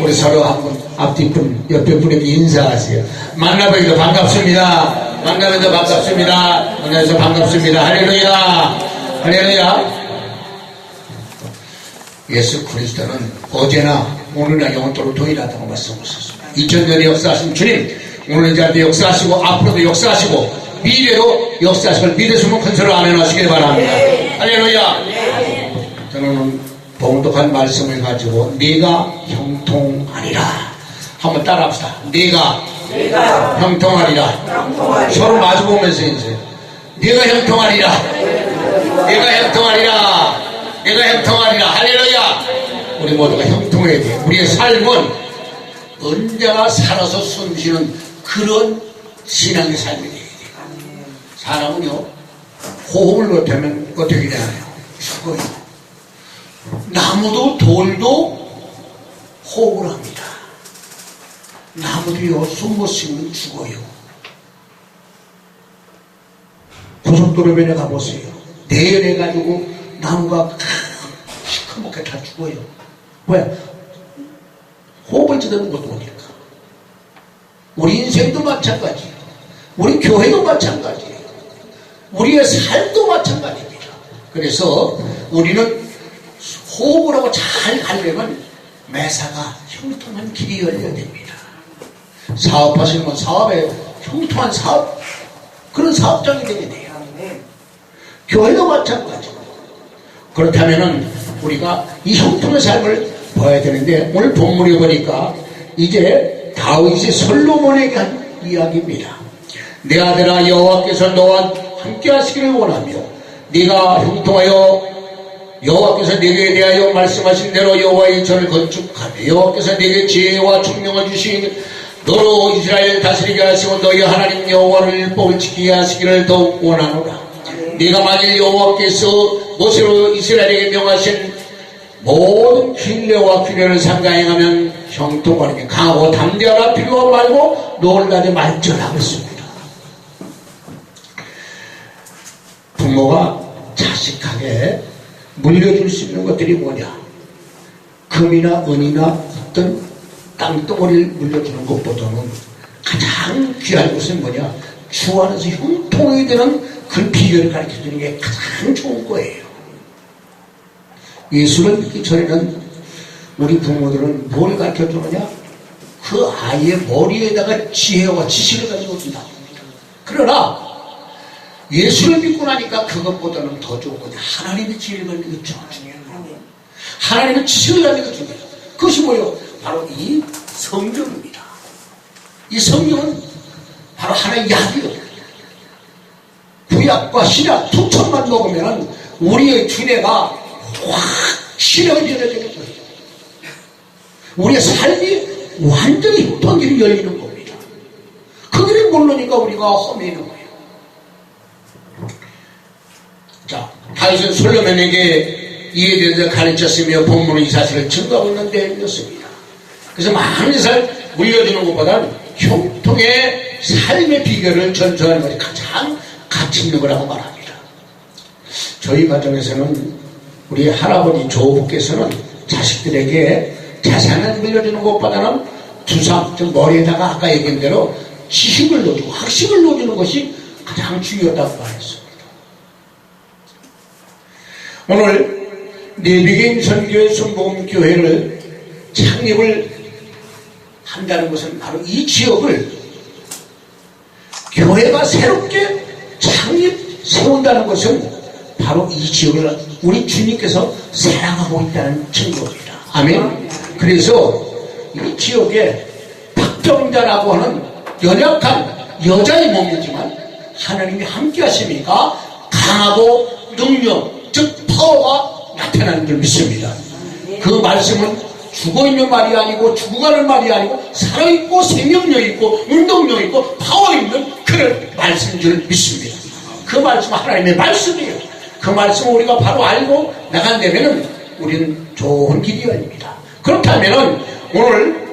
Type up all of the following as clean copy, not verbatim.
우리 서로 한번 앞뒤 분, 옆에 분에게 인사하세요. 만나뵈서 반갑습니다. 만나뵈서 반갑습니다. 만나뵈서 반갑습니다. 할렐루야. 할렐루야. 예수 그리스도는 어제나 오늘날 영원토록 동일하다고 말씀하셨습니다. 2000년의 역사하신 주님, 오늘 이 자리에 역사하시고 앞으로도 역사하시고 미래로 역사하시고 믿으시면 큰 소리로 아멘 하시길 바랍니다. 할렐루야. 저는 봉독한 말씀을 가지고 네가 형통하리라. 한번 따라합시다. 네가 형통하리라. 서로 마주보면서 인사해요. 네가 형통하리라. 네가 형통하리라. 네가 형통하리라. 할렐루야. 우리 모두가 형통해야 돼. 우리의 삶은 언제나 살아서 숨쉬는 그런 신앙의 삶이 돼야 돼. 사람은요, 호흡을 못하면 어떻게 되나요? 죽어요. 나무도 돌도 호흡을 합니다. 나무도요, 숨 못 쉬면 죽어요. 고속도로변에 가보세요. 내열해가지고 나무가 시커멓게 다 죽어요. 왜? 호흡을 제대로 못하니까. 우리 인생도 마찬가지예요. 우리 교회도 마찬가지예요. 우리의 삶도 마찬가지입니다. 그래서 우리는 호흡을 하고 잘 가려면 매사가 형통한 길이 열려야 됩니다. 사업하시는 건 사업에 형통한 사업, 그런 사업장이 되게 돼요. 교회도 마찬가지고. 그렇다면은 우리가 이 형통의 삶을 봐야 되는데, 오늘 본문에 보니까 이제 다윗이 솔로몬에게 한 이야기입니다. 내 아들아, 여호와께서 너와 함께 하시기를 원하며 네가 형통하여 여호와께서 네게 대하여 말씀하신 대로 여호와의 전을 건축하며 여호와께서 네게 지혜와 총명을 주신 너로 이스라엘 다스리게 하시고 너희 하나님 여호와를 율법을 지키게 하시기를 더욱 원하노라. 네가 만일 여호와께서 모세로 이스라엘에게 명하신 모든 길례와 규례를 상가행하면 형통하게 강하고 담대하라. 필요한 말고 놀라지 말지어라 했습니다. 부모가 자식에게 물려줄 수 있는 것들이 뭐냐? 금이나 은이나 어떤 땅덩어리를 물려주는 것보다는 가장 귀한 것은 뭐냐? 주 안에서 형통이 되는 그 비결을 가르쳐주는 게 가장 좋은 거예요. 예수를 믿기 전에는 우리 부모들은 뭘 가르쳐주느냐? 그 아이의 머리에다가 지혜와 지식을 가지고 준다. 그러나 예수를 믿고 나니까 그것보다는 더 좋은 거죠. 하나님의 지혜를 가지고 중요해요. 하나님의 지식을 가지고 중요해요. 그것이 뭐예요? 바로 이 성경입니다. 이 성경은 바로 하나의 약이에요. 구약과 신약 두 천만 먹으면 우리의 두뇌가 확실하게 변해지는 거예요. 우리의 삶이 완전히 형통한 길이 열리는 겁니다. 그 길을 모르니까 우리가 험해지는 거예요. 자, 다윗은 솔로몬에게 이에 대해서 가르쳤으며 본문은 이 사실을 증거하고 있는 내용이었습니다. 그래서 많은 살 물려주는 것보다는 형통의 삶의 비결을 전수하는 것이 가장 가치 있는 거라고 말합니다. 저희 가정에서는 우리 할아버지 조부께서는 자식들에게 재산을 물려주는 것보다는 주상, 즉 머리에다가 아까 얘기한 대로 지식을 넣어주고 학식을 넣어주는 것이 가장 중요하다고 말했습니다. 오늘 내비게임 선교회 순복음교회를 창립을 한다는 것은 바로 이 지역을 교회가 새롭게 세운다는 것은 바로 이 지역을 우리 주님께서 사랑하고 있다는 증거입니다. 아멘. 그래서 이 지역에 박정자라고 하는 연약한 여자의 몸이지만 하나님이 함께 하시니까 강하고 능력, 즉 파워가 나타나는 줄 믿습니다. 그 말씀은 죽어있는 말이 아니고 죽어가는 말이 아니고 살아있고 생명력 있고 운동력 있고 파워 있는 그런 말씀인 줄 믿습니다. 그 말씀은 하나님의 말씀이에요. 그 말씀을 우리가 바로 알고 나간다면 우리는 좋은 길이 열립니다. 그렇다면 오늘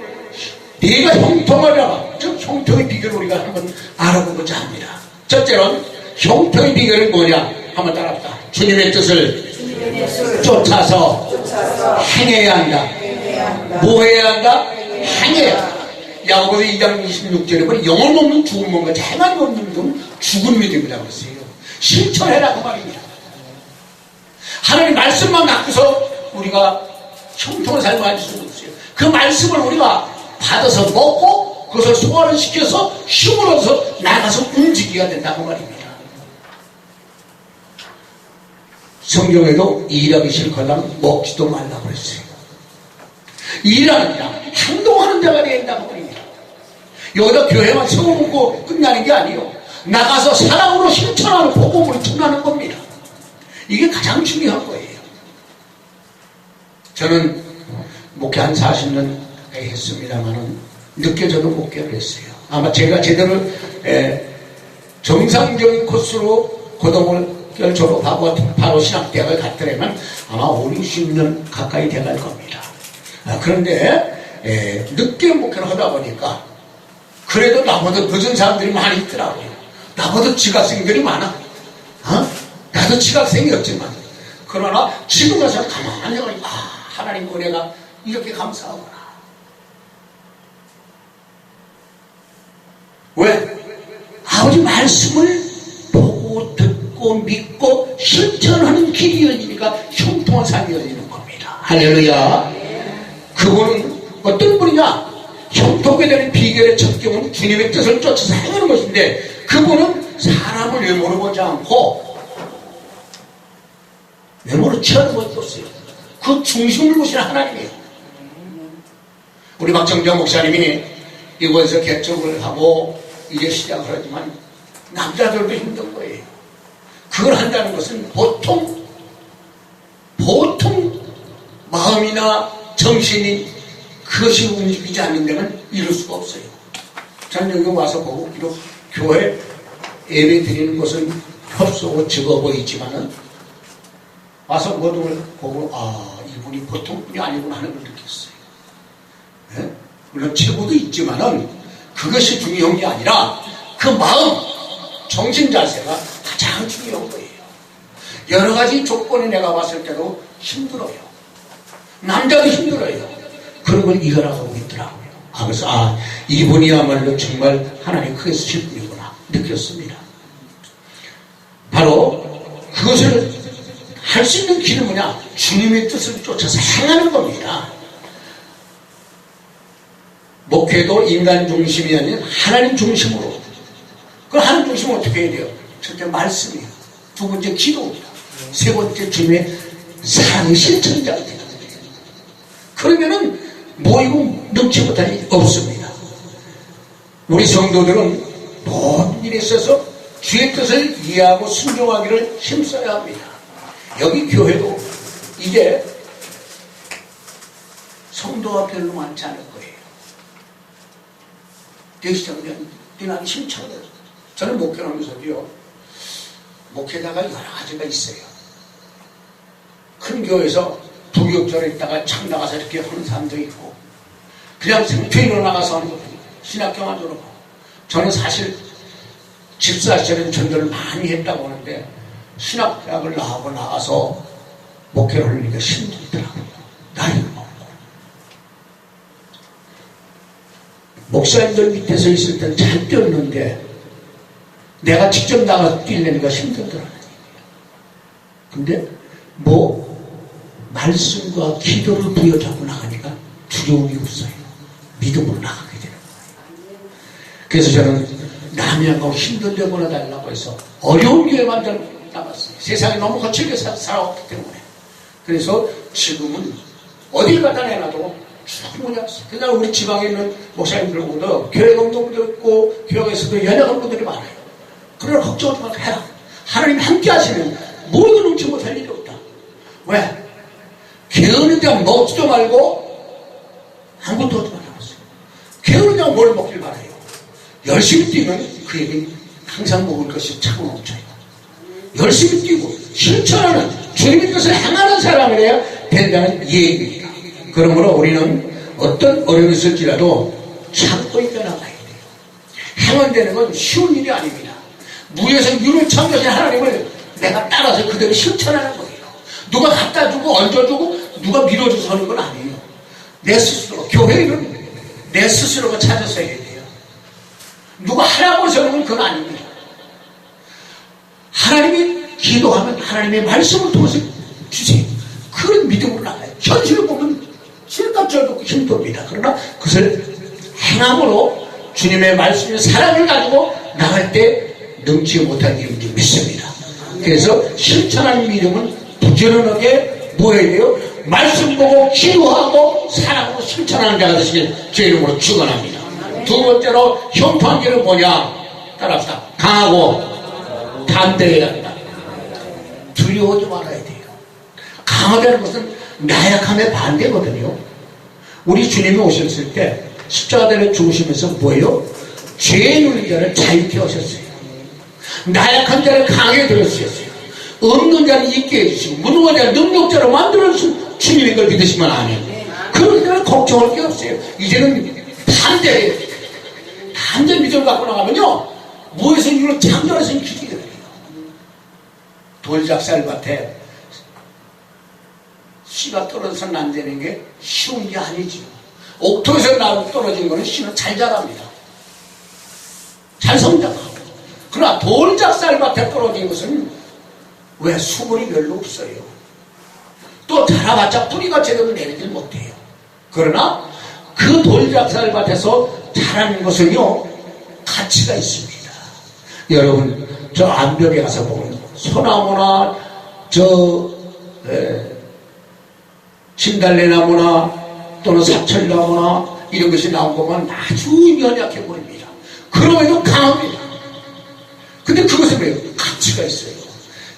네가 형통하라, 즉 형통의 비결을 우리가 한번 알아보고자 합니다. 첫째는 형통의 비결은 뭐냐? 한번 따라합시다. 주님의 뜻을 쫓아서 행해야 한다. 뭐 해야 한다? 행해야 한다. 야고보서 2장 26절에 보니 영혼 없는 죽은 몸과 행함이 없는 믿음은 죽은 믿음이라고 했어요. 실천해라 그 말입니다. 하나님 말씀만 갖고서 우리가 형통한 삶을 할 수는 없어요. 그 말씀을 우리가 받아서 먹고 그것을 소화를 시켜서 힘을 얻어서 나가서 움직여야 된다고 말입니다. 성경에도 일하기 싫거든 먹지도 말라고 그랬어요. 일하는 자, 행동하는 자가 되어야 된다고 말입니다. 여기다 교회만 세워놓고 끝나는 게 아니에요. 나가서 사랑으로 실천하는 복음을 전하는 겁니다. 이게 가장 중요한 거예요. 저는 목회 한 40년 가까이 했습니다만은 늦게 저도 목회를 했어요. 아마 제가 제대로 정상적인 코스로 고등학교를 졸업하고 바로 신학대학을 갔더라면 아마 5, 60년 가까이 돼갈 겁니다. 그런데 늦게 목회를 하다 보니까 그래도 나보다 늦은 사람들이 많이 있더라고요. 나보다 지각생들이 많아. 나도 지각생이었지만 그러나 지금 와서 가만히 보니까 하나님 은혜가 이렇게 감사하구나. 왜? 아버지 말씀을 보고 듣고 믿고 실천하는 길이 열리니까 형통한 삶이 열리는 겁니다. 할렐루야. 그분은 어떤 분이냐? 형통하게 되는 비결의 첫 경우는 주님의 뜻을 쫓아서 행하는 것인데 그분은 사람을 외모로 보지 않고 외모로 취하는 것도 없어요. 그 중심을 보시는 하나님이에요. 우리 박정정 목사님이 이곳에서 개척을 하고 이제 시작을 하지만 남자들도 힘든 거예요. 그걸 한다는 것은 보통 마음이나 정신이 그것이 움직이지 않는 데는 이룰 수가 없어요. 저는 여기 와서 보고 비록 교회 예배 드리는 것은 협소하고 적어 보이지만은 와서 모든 걸 보고 이분이 보통 분이 아니구나 하는 걸 느꼈어요. 네? 물론 최고도 있지만은 그것이 중요한 게 아니라 그 마음, 정신 자세가 가장 중요한 거예요. 여러 가지 조건이 내가 봤을 때도 힘들어요. 남자도 힘들어요. 그런 걸 이겨나가고 있더라고요. 그래서 이분이야말로 정말 하나님 크게 쓰실 분이구나 느꼈습니다. 바로 그것을 할 수 있는 길은 뭐냐? 주님의 뜻을 쫓아서 행하는 겁니다. 목회도 인간 중심이 아닌 하나님 중심으로. 그 하나님 중심은 어떻게 해야 돼요? 첫째 말씀이에요. 두 번째 기도입니다. 세 번째 주님의 사랑의 실천자가 되는 거예요. 그러면은 모이고 넘치 못할 일이 없습니다. 우리 성도들은 모든 일에 있어서 주의 뜻을 이해하고 순종하기를 힘써야 합니다. 여기 교회도 이제 성도가 별로 많지 않을 거예요. 대시장면 뛰나기 심차거든요. 저는 목회를 하면서도요, 목회자가 여러 가지가 있어요. 큰 교회에서 부교육자로 있다가 창 나가서 이렇게 하는 사람도 있고, 그냥 생태인으로 나가서 하는 것도 있고, 신학교만 졸업하고. 저는 사실 집사 시절엔 전도를 많이 했다고 하는데, 신학대학을 나하고 나가서 목회를 하려니까 힘들더라고요. 나이가 먹고. 목사님들 밑에서 있을 때는 잘 뛰었는데 내가 직접 나가서 뛰려니까 힘들더라고요. 근데 말씀과 기도를 부여잡고 나가니까 두려움이 없어요. 믿음으로 나가게 되는 거예요. 그래서 저는 남이 안 가고 힘든 데 보내달라고 해서 어려운 교회만 좀 나갔어요. 세상이 너무 거칠게 살아왔기 때문에. 그래서 지금은 어딜 갖다 내놔도 충분히 없어요. 그냥 우리 지방에 있는 목사님들보다 교회 공동도 있고 교회에서도 연약한 분들이 많아요. 그러나 걱정하지 말고 해라. 하나님 함께 하시면 모두 넘치 못할 일이 없다. 왜? 게으른 데가 먹지도 말고 아무것도 하지 말아봤어요. 게으른 데가 뭘 먹길 바라요. 열심히 뛰면 그에게 항상 먹을 것이 차고 넘쳐요. 열심히 뛰고 실천하는 주님의 뜻을 행하는 사람을 해야 된다는 얘기입니다. 그러므로 우리는 어떤 어려움이 있을지라도 참고 이겨나가야 돼요. 행원되는 건 쉬운 일이 아닙니다. 무에서 유를 창조하신 하나님을 내가 따라서 그대로 실천하는 거예요. 누가 갖다 주고 얹어주고 누가 밀어줘서 하는 건 아니에요. 내 스스로, 교회는 내 스스로가 찾아서 해야 돼요. 누가 하라고 하시는 그건 아닙니다. 하나님이 기도하면 하나님의 말씀을 통해서 주세요. 그런 믿음으로 나가요. 현실을 보면 실감절도 힘듭니다. 그러나 그것을 행함으로 주님의 말씀의 사랑을 가지고 나갈 때 넘지 못한 이름을 믿습니다. 그래서 실천하는 믿음은 부지런하게 뭐 해야 돼요? 말씀 보고 기도하고 사랑으로 실천하는 자가 되시길 제 이름으로 축원합니다. 두 번째로 형통한계는 뭐냐? 따라합시다. 강하고 담대해야 한다. 두려워하지 말아야 돼요. 강하다는 것은 나약함의 반대거든요. 우리 주님이 오셨을 때 십자가대를 죽으시면서 뭐예요? 죄의 눌자를 자유케 하셨어요. 나약한 자를 강하게 들으셨어요. 없는 자를 있게 해주시고 무능한 자를 능력자로 만들어주신 주님인 걸 믿으시면 아멘. 그러니까 걱정할 게 없어요. 이제는 단대 믿음을 갖고 나가면요, 무에서 이로 창조해서 기지게 돼요. 돌작살밭에 씨가 떨어져서 난다는 게 쉬운 게 아니죠. 옥토에서 떨어진 거는 씨는 잘 자랍니다. 잘 성장하고. 그러나 돌작살밭에 떨어진 것은 왜 수분이 별로 없어요. 또 자라봤자 뿌리가 제대로 내리질 못해요. 그러나 그 돌작살밭에서 자라는 것은요, 가치가 있습니다. 여러분, 저 암벽에 가서 보면 소나무나 진달래나무나 또는 사철나무나 이런 것이 나온 것만 아주 연약해 보입니다. 그럼에도 강합니다. 근데 그것은 왜요? 가치가 있어요.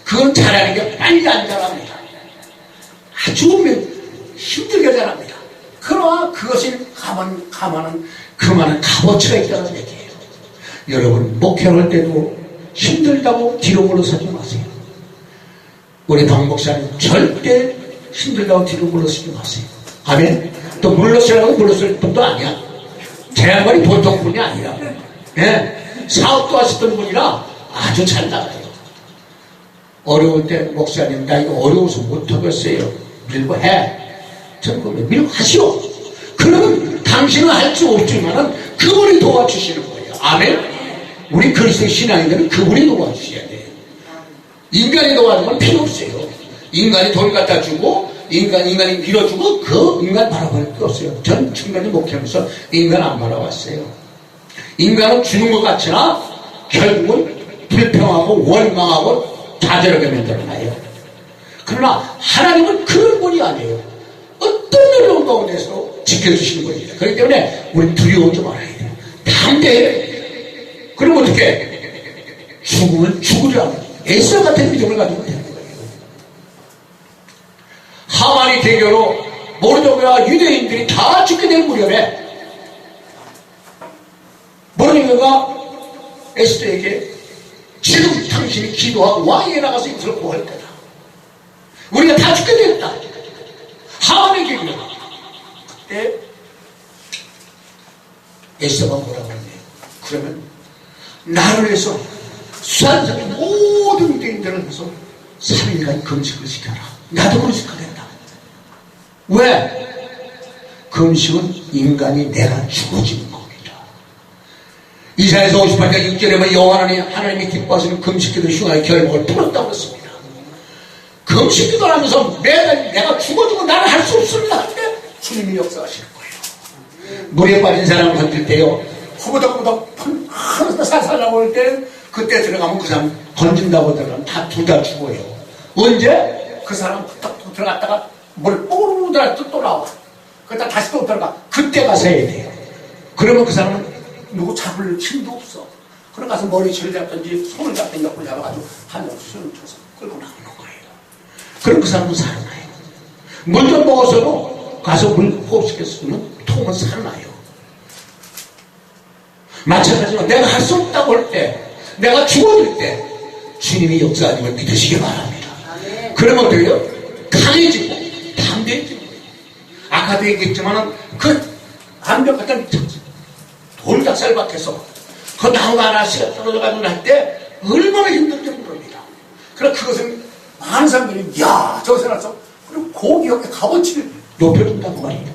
그건 자라는 게 빨리 안 자랍니다. 아주 힘들게 자랍니다. 그러나 그것이 가만한 그만한 값어치가 있다는 얘기예요. 여러분, 목회를 할 때도 힘들다고 뒤로 물러서지 마세요. 우리 당 목사님 절대 힘들다고 뒤로 물러서지 마세요. 아멘. 또 물러서라고 물러설 분도 아니야. 제 양반이 보통 분이 아니라, 예? 사업도 하셨던 분이라 아주 잘 나가요. 어려울 때 목사님 나 이거 어려워서 못하겠어요. 밀고 해. 저는 그러면 밀고 하시오. 그러면 당신은 할 수 없지만은 그분이 도와주시는 거예요. 아멘. 우리 그리스도 신앙인들은 그분이 도와주셔야 돼요. 인간이 도와주면 필요 없어요. 인간이 돈 갖다 주고 인간이 밀어주고 그 인간 바라볼 게 없어요. 전 중간에 목회하면서 인간 안 바라봤어요. 인간은 주는 것 같으나 결국은 불평하고 원망하고 좌절하게 만들어놔요. 그러나 하나님은 그런 분이 아니에요. 어떤 어려운 가운데서 지켜주시는 분입니다. 그렇기 때문에 우리 두려워하지 말아야 돼요. 담대해. 그럼 어떻게? 죽으면 죽으리라. 에서 같은 믿음을 가지고 되는 거예요. 하만이 대교로 모르드게와 유대인들이 다 죽게 될 무렵에 모르드게가 에스더에게 지금 당신이 기도하고 왕에게 나가서 이것을 구할 때다. 우리가 다 죽게 되었다. 하만의 계기로. 그때 에스더가 뭐라고 했네요. 그러면 나를 위해서 수산성의 모든 유대인들을 위해서 3일간 금식을 시켜라. 나도 금식하겠다. 왜? 금식은 인간이 내가 죽어지는 겁니다. 이사야서 58장 6절에 보면 여호와 하나님이 기뻐하시는 금식기도 흉하의 결목을 풀었다고 했습니다. 금식기도 하면서 매달 내가 죽어지고 나는 할 수 없습니다 할 때 주님이 역사하시는 거예요. 물에 빠진 사람을 건질 때요, 후보덕후보덕 살살 나올 때 그때 들어가면 그 사람 건진다고 들어가면 다 둘 다 죽어요. 언제? 그 사람 딱 들어갔다가 물 뽀르르 들어갈 또 나와. 그러다 다시 또 들어가. 그때 가서 해야 돼요. 그러면 그 사람은 누구 잡을 힘도 없어. 그러 가서 머리채를 잡든지 손을 잡든지 옆을 잡아가지고 한 옥수수를 쳐서 끌고 나오는 거예요. 그럼 그 사람은 살아나요. 물 좀 먹어서도 가서 물 호흡시켰으면 통은 살아나요. 마찬가지로 내가 할 수 없다고 할 때, 내가 죽어들 때 주님이 역사하는 걸 믿으시기 바랍니다. 그러면 어때요? 강해지고 담대해지고. 아까도 얘기했지만은 그 암벽 같은 돌작살밭에서 그 나무 하나씩 떨어져가지고 할 때 얼마나 힘든지 모릅니다. 그럼 그것은 많은 사람들이 야 저기서 나서 그리고 고기 옆에 값어치를 높여준다고 말이에요.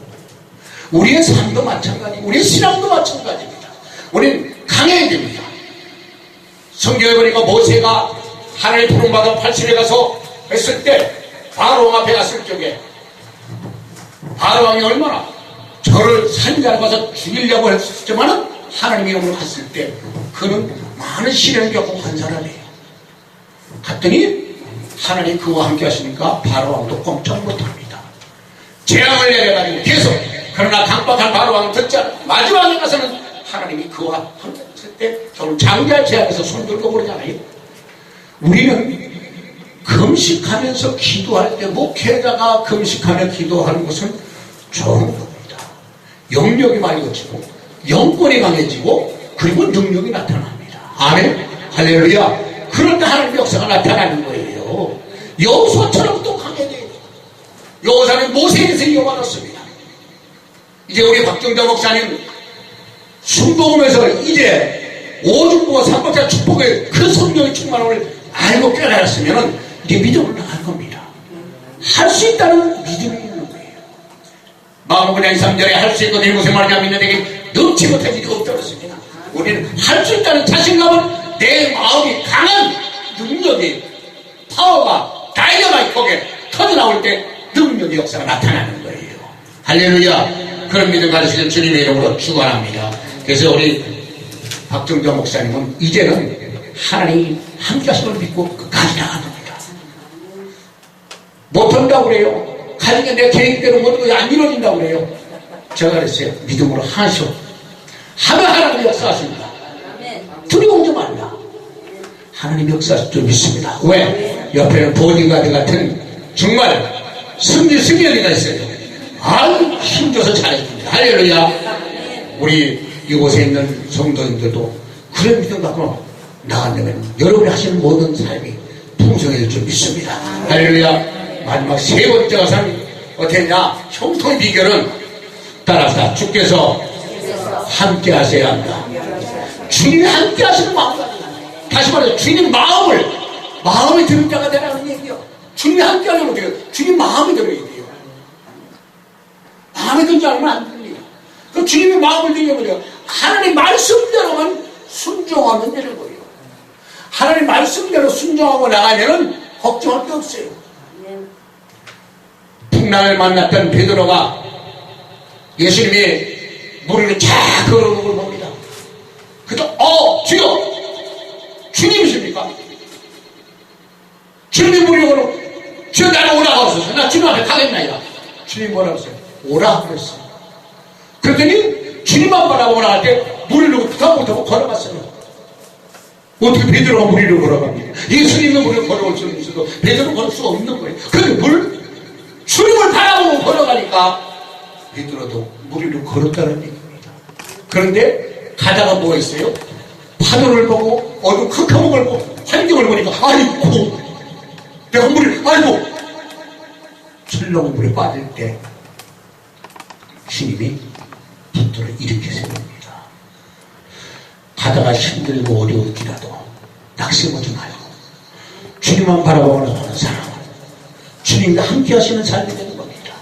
우리의 삶도 마찬가지, 우리의 신앙도 마찬가지입니다. 우리는 강해야 됩니다. 성경에 보니까 모세가 하나님의 부름받아 80에 가서 했을 때 바로왕 앞에 갔을 적에 바로왕이 얼마나 저를 산자로 가서 죽이려고 했지만은 하나님 이름으로 갔을 때 그는 많은 시련을 겪고 간 사람이에요. 갔더니 하나님 그와 함께 하시니까 바로왕도 꼼짝 못합니다. 재앙을 내려가지고 계속, 그러나 강박한 바로왕은 듣지 않아. 마지막에 가서는 하나님이 그와 함께 했을 때 결국 장자의 제안에서 손 들고 그러잖아요. 우리는 금식하면서 기도할 때 목회자가 금식하며 기도하는 것은 좋은 겁니다. 영역이 많아지고 영권이 강해지고 그리고 능력이 나타납니다. 아멘. 할렐루야. 그럴 때 하나님의 역사가 나타나는 거예요. 여호수아처럼 또 강해져요. 여호수아는 모세에서 이어받았습니다. 이제 우리 박정자 목사님 순복음에서 이제 오중보와 삼박자 축복의 그 성령의 충만함을 알고 깨달았으면 이제 믿음을 나갈 겁니다. 할 수 있다는 믿음이 있는 거예요. 마음은 그냥 3절에 할 수 있거든 무슨 말이냐 믿는 데게 넘치 못할 일이 없더랬습니다. 우리는 할 수 있다는 자신감은 내 마음이 강한 능력이, 파워가 다이너마이트하게 터져나올 때 능력의 역사가 나타나는 거예요. 할렐루야. 그런 믿음 가지시는 주님의 이름으로 축원합니다. 그래서 우리 박정자 목사님은 이제는 하나님이 함께 하심을 믿고 끝까지 나갑니다. 못한다고 그래요. 가진 내 계획대로 모든 것이 안 이루어진다고 그래요. 제가 그랬어요. 믿음으로 하시오. 하면 하나님이 역사하십니다. 두려워하지 말라. 하나님 역사하실 줄 믿습니다. 왜? 옆에는 보디가드 같은 정말 승리언니가 있어요. 아주 힘줘서 잘해줍니다. 할렐루야. 우리 이곳에 있는 성도님들도 그런 믿음 갖고 나간다면 여러분이 하시는 모든 삶이 풍성해질 줄 믿습니다. 할렐루야. 마지막 세 번째가 삶이 어땠냐? 형통의 비결은 따라서 주께서 함께 하셔야 한다. 주님이 함께 하시는 마음, 다시 말해서 주님 마음이 드는 자가 되라는 얘기요. 주님이 함께 하려면 어떻게 해요? 주님 마음이 들어야 돼요. 마음에 들지 않으면 안 됩니다. 그 주님의 마음을 들려면 하나님 말씀대로만 순종하면 되는 거예요. 하나님 말씀대로 순종하고 나가면은 걱정할 게 없어요. 풍랑을 만났던 베드로가 예수님이 머리를 쫙 걸어놓은 걸 봅니다. 그래서 주여 주님이십니까? 주님이 머리를 걸어 주여 나를 오라고 하소서. 나 주님 앞에 가겠나이다. 주님 뭐라고 했어요? 오라 그랬어요. 그랬더니 주님만 바라보라 할 때 머리를 부탁 걸어갔어요. 어떻게 베드로가 머리를 걸어갑니까? 예수님은 머리를 걸어올 수 있어도 베드로는 걸을 수가 없는 거예요. 근데 주님을 바라보고 걸어가니까 베드로도 머리를 걸었다는 얘기입니다. 그런데 가다가 뭐 했어요? 파도를 보고 어두운 캄캄한 걸 보고 환경을 보니까 아이고 내가 아이고 철렁한 물에 빠질 때 주님이 붙들어 일으켜 세웁니다. 가다가 힘들고 어려울지라도 낙심하지 말고 주님만 바라보고 나가는 사람은 주님과 함께 하시는 삶이 되는 겁니다.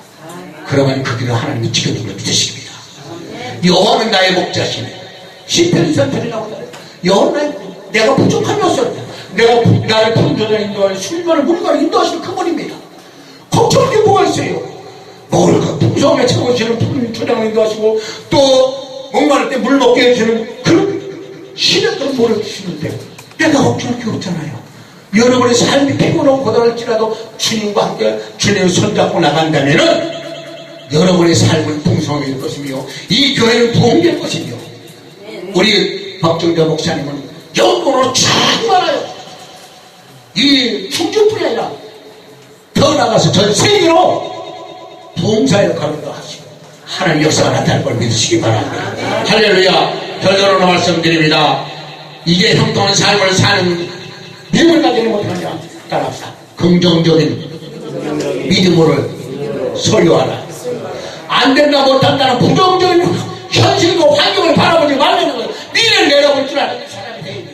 그러면 그 길을 하나님이 지켜주는 걸 믿으십니다. 여호와는 나의 목자시네. 시편 23편이 나오잖아요. 여호와는 내가 부족함이 없었다. 내가 나를 풍조자 인도하는 수일만을 물가로 인도하시는 그분입니다. 걱정할 게 뭐가 있어요? 먹을 것 풍성하게 채워주시는 풍조장을 인도하시고 또 목마를 때 물 먹게 해주시는 그런 시력들을 모르시는데 내가 걱정할 게 없잖아요. 여러분의 삶이 피곤하고 고단할지라도 주님과 함께 주님을 손잡고 나간다면은 여러분의 삶은 풍성해질 것이며 이 교회는 부흥될 것이며 우리 박정자 목사님은 영광으로 충만하여 이 충주뿐이 아니라 더 나가서 전 세계로 부흥사 역할을 하시고 하나님 역사가 나타날 걸 믿으시기 바랍니다. 할렐루야. 결론으로 말씀드립니다. 이게 형통한 삶을 사는 믿음을 가지는 못하냐? 따라합시다. 긍정적인 믿음을 소유하라. 안 된다 못한다는 부정적인 현실과 환경을 바라보지 말라는 거예요. 미래를 내다볼 줄 아는 사람이 돼야 돼요.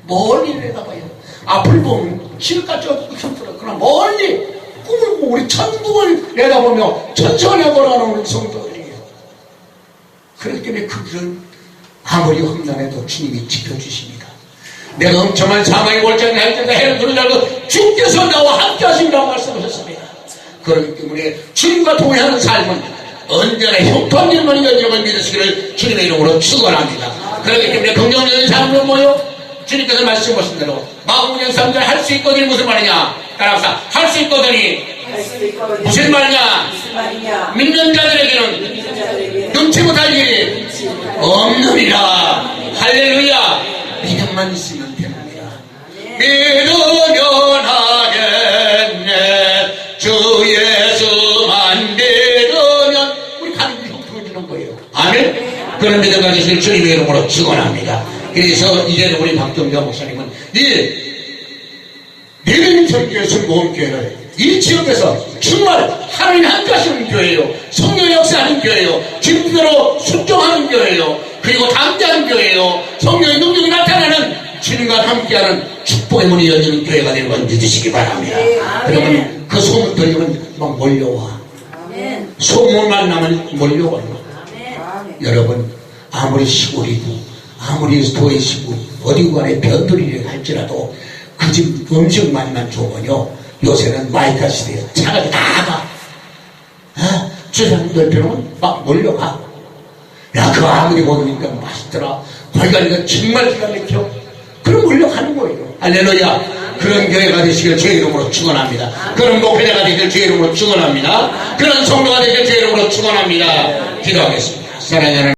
멀리 내다봐요. 앞을 보면 실까지 힘들어. 그러나 멀리 꿈을 꾸고 우리 천국을 내다보며 천천히 걸어가는 우리 성도들이에요. 그렇기 때문에 그 길은 아무리 험난해도 주님이 지켜주십니다. 내가 엄청난 사망의 골짜기에 할 때도 해를 두르려고 주께서 나와 함께 하신다고 말씀하셨습니다. 그렇기 때문에 주님과 동행하는 삶은 언제나 형통한 일만 여정을 믿으시기를 주님의 이름으로 축원합니다. 그렇기 때문에 긍정적인 삶으로 모여 주님께서 말씀하신 대로 마음의 삶들 할 수 있거든이 무슨 말이냐? 따라합시다. 할 수 있거든이 무슨 말이냐? 믿는 자들에게는 눈치 못할 일이 없느니라. 할렐루야. 믿음만 있으면 됩니다. 믿으면 하겠네. 주 예수만 믿으면 우리 가는 형통을 주는 거예요. 아멘. 그런 믿음 가지실 주님의 이름으로 축원합니다. 그래서 이제는 우리 박정자 목사님은 이 내림천교회 순복음교회를 이 지역에서 정말 하나님 함께 하시는 교회예요. 성령 역사하는 교회예요. 진리대로 순종하는 교회예요. 그리고 담대하는 교회예요. 성령의 능력이 나타나는 주님과 함께하는 축복의 문이 열리는 교회가 되는 걸 믿으시기 바랍니다. 그러면 그 소문 들리면 막 몰려와. 소문만 나면 몰려와요. 여러분 아무리 시골이고 아무리 도시고 어디 간에 변두리를 할지라도 그 집 음식만만 좋으면요 요새는 마이카 시대에 차가 다 가. 주차장 넓혀놓으면 막 몰려가. 야 그거 아무리 먹으니까 맛있더라. 관리가 정말 기가 막혀. 그럼 몰려가는 거예요. 할렐루야. 그런 교회가 되시길 주의 이름으로 축원합니다. 그런 목회자가 되시길 주의 이름으로 축원합니다. 그런 성도가 되시길 주의 이름으로 축원합니다. 기도하겠습니다. 사랑하는